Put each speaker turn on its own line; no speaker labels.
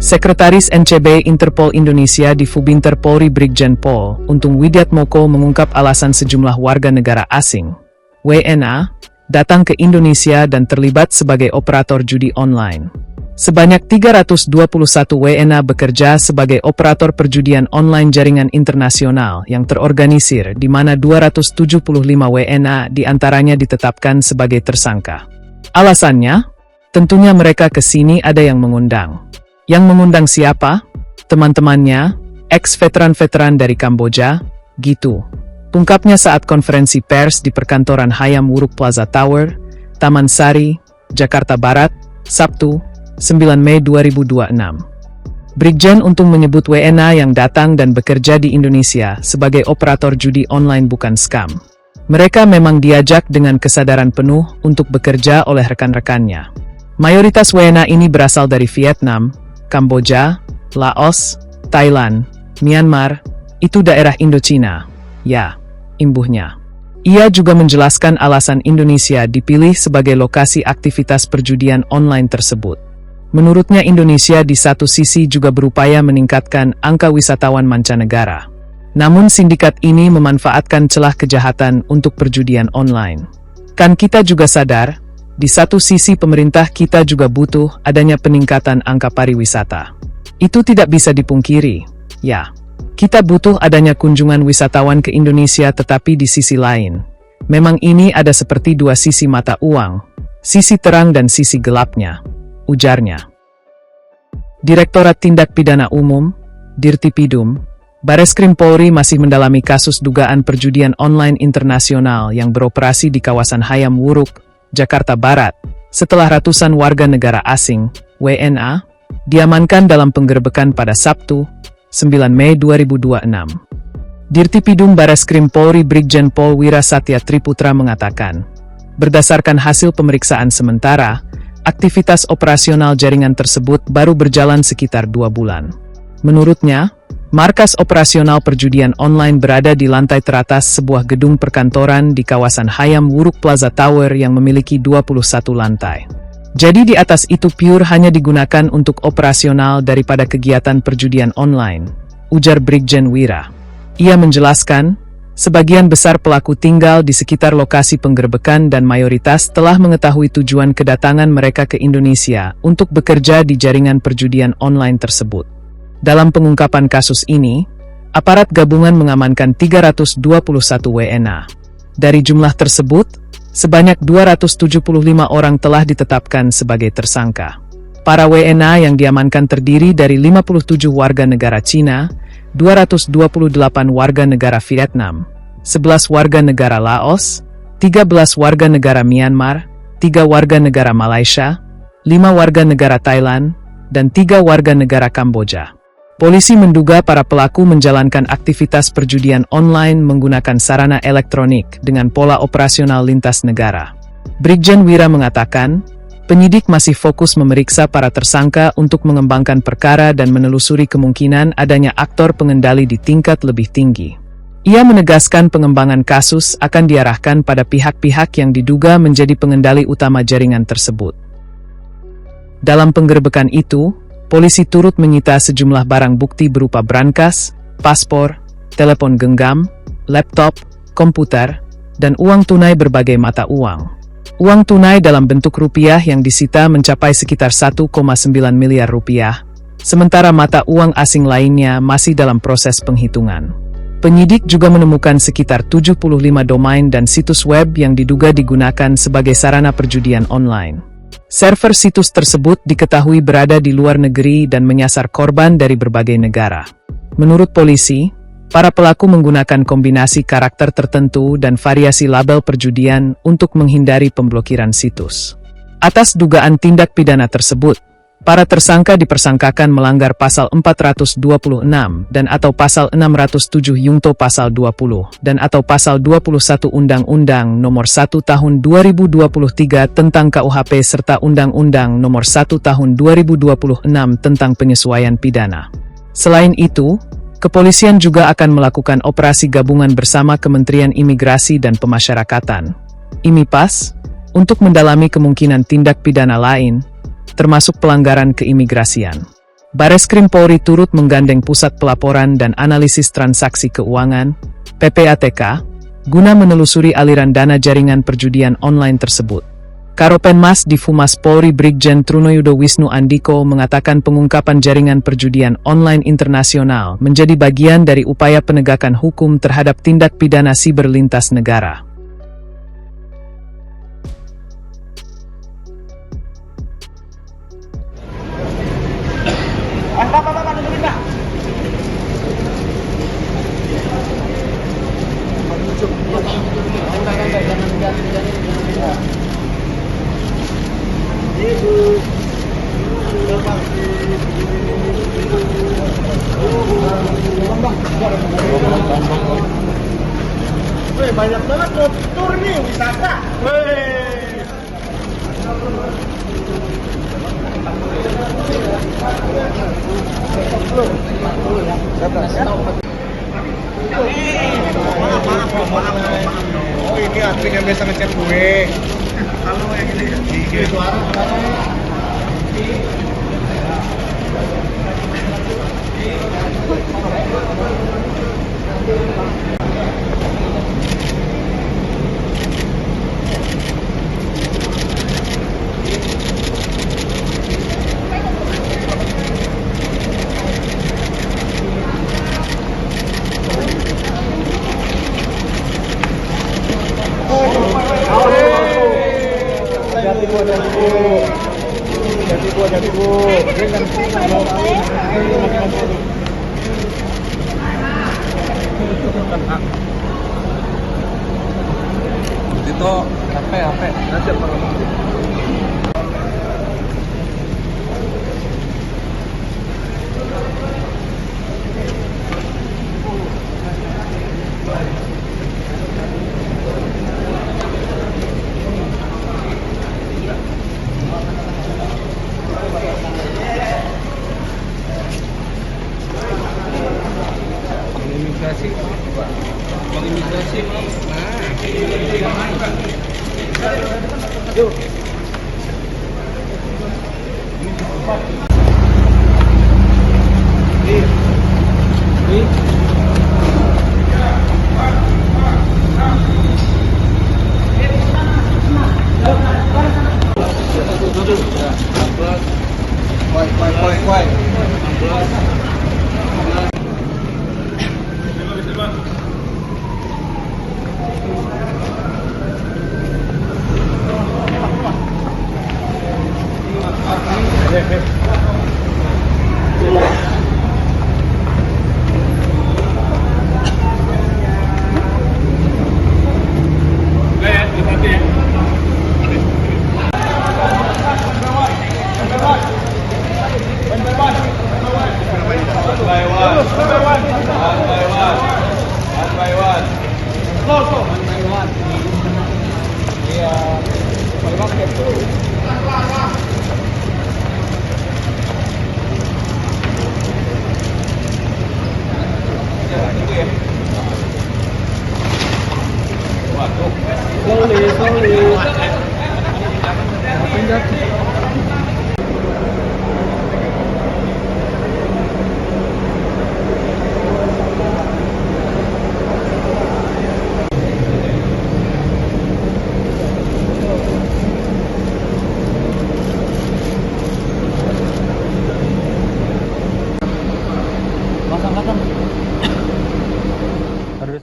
Sekretaris NCB Interpol Indonesia di Fubinter Polri Brigjen Pol Untung Widiatmoko mengungkap alasan sejumlah warga negara asing, WNA, datang ke Indonesia dan terlibat sebagai operator judi online. Sebanyak 321 WNA bekerja sebagai operator perjudian online jaringan internasional yang terorganisir di mana 275 WNA diantaranya ditetapkan sebagai tersangka. Alasannya, tentunya mereka ke sini ada yang mengundang. Yang mengundang siapa? Teman-temannya, ex-veteran-veteran dari Kamboja, gitu. Ungkapnya saat konferensi pers di perkantoran Hayam Wuruk Plaza Tower, Taman Sari, Jakarta Barat, Sabtu, 9 Mei 2026. Brigjen Untung menyebut WNA yang datang dan bekerja di Indonesia sebagai operator judi online bukan scam. Mereka memang diajak dengan kesadaran penuh untuk bekerja oleh rekan-rekannya. Mayoritas WNA ini berasal dari Vietnam, Kamboja, Laos, Thailand, Myanmar, itu daerah Indochina. Ya, imbuhnya. Ia juga menjelaskan alasan Indonesia dipilih sebagai lokasi aktivitas perjudian online tersebut. Menurutnya Indonesia di satu sisi juga berupaya meningkatkan angka wisatawan mancanegara. Namun sindikat ini memanfaatkan celah kejahatan untuk perjudian online. Kan kita juga sadar, di satu sisi pemerintah kita juga butuh adanya peningkatan angka pariwisata. Itu tidak bisa dipungkiri, ya. Kita butuh adanya kunjungan wisatawan ke Indonesia, tetapi di sisi lain, memang ini ada seperti dua sisi mata uang, sisi terang dan sisi gelapnya, ujarnya. Direktorat Tindak Pidana Umum, Dirtipidum, Bareskrim Polri masih mendalami kasus dugaan perjudian online internasional yang beroperasi di kawasan Hayam Wuruk, Jakarta Barat, setelah ratusan warga negara asing, WNA, diamankan dalam penggerebekan pada Sabtu, 9 Mei 2026. Dirtipidum Bareskrim Polri Brigjen Pol Wira Satya Triputra mengatakan, berdasarkan hasil pemeriksaan sementara, aktivitas operasional jaringan tersebut baru berjalan sekitar 2 bulan. Menurutnya, markas operasional perjudian online berada di lantai teratas sebuah gedung perkantoran di kawasan Hayam Wuruk Plaza Tower yang memiliki 21 lantai. Jadi di atas itu pure hanya digunakan untuk operasional daripada kegiatan perjudian online, ujar Brigjen Wira. Ia menjelaskan, sebagian besar pelaku tinggal di sekitar lokasi penggerebekan dan mayoritas telah mengetahui tujuan kedatangan mereka ke Indonesia untuk bekerja di jaringan perjudian online tersebut. Dalam pengungkapan kasus ini, aparat gabungan mengamankan 321 WNA. Dari jumlah tersebut, sebanyak 275 orang telah ditetapkan sebagai tersangka. Para WNA yang diamankan terdiri dari 57 warga negara Cina, 228 warga negara Vietnam, 11 warga negara Laos, 13 warga negara Myanmar, 3 warga negara Malaysia, 5 warga negara Thailand, dan 3 warga negara Kamboja. Polisi menduga para pelaku menjalankan aktivitas perjudian online menggunakan sarana elektronik dengan pola operasional lintas negara. Brigjen Wira mengatakan, penyidik masih fokus memeriksa para tersangka untuk mengembangkan perkara dan menelusuri kemungkinan adanya aktor pengendali di tingkat lebih tinggi. Ia menegaskan pengembangan kasus akan diarahkan pada pihak-pihak yang diduga menjadi pengendali utama jaringan tersebut. Dalam penggerebekan itu, polisi turut menyita sejumlah barang bukti berupa brankas, paspor, telepon genggam, laptop, komputer, dan uang tunai berbagai mata uang. Uang tunai dalam bentuk rupiah yang disita mencapai sekitar 1,9 miliar rupiah, sementara mata uang asing lainnya masih dalam proses penghitungan. Penyidik juga menemukan sekitar 75 domain dan situs web yang diduga digunakan sebagai sarana perjudian online. Server situs tersebut diketahui berada di luar negeri dan menyasar korban dari berbagai negara. Menurut polisi, para pelaku menggunakan kombinasi karakter tertentu dan variasi label perjudian untuk menghindari pemblokiran situs. Atas dugaan tindak pidana tersebut, para tersangka dipersangkakan melanggar pasal 426 dan atau pasal 607 Yungto pasal 20 dan atau pasal 21 Undang-Undang Nomor 1 Tahun 2023 tentang KUHP serta Undang-Undang Nomor 1 Tahun 2026 tentang penyesuaian pidana. Selain itu, kepolisian juga akan melakukan operasi gabungan bersama Kementerian Imigrasi dan Pemasyarakatan, IMIPAS, untuk mendalami kemungkinan tindak pidana lain, termasuk pelanggaran keimigrasian. Bareskrim Polri turut menggandeng Pusat Pelaporan dan Analisis Transaksi Keuangan, PPATK, guna menelusuri aliran dana jaringan perjudian online tersebut. Karopenmas Difumas Polri Brigjen Trunoyudo Wisnu Andiko mengatakan pengungkapan jaringan perjudian online internasional menjadi bagian dari upaya penegakan hukum terhadap tindak pidana siber lintas negara.
Banyak banget tur nih wisata. Oh ini admin yang biasa ngechat gue. Halo yang ini. Suara. Jadi bu. Itu HP. Imigrasi. Yuk. Quay. Pasang.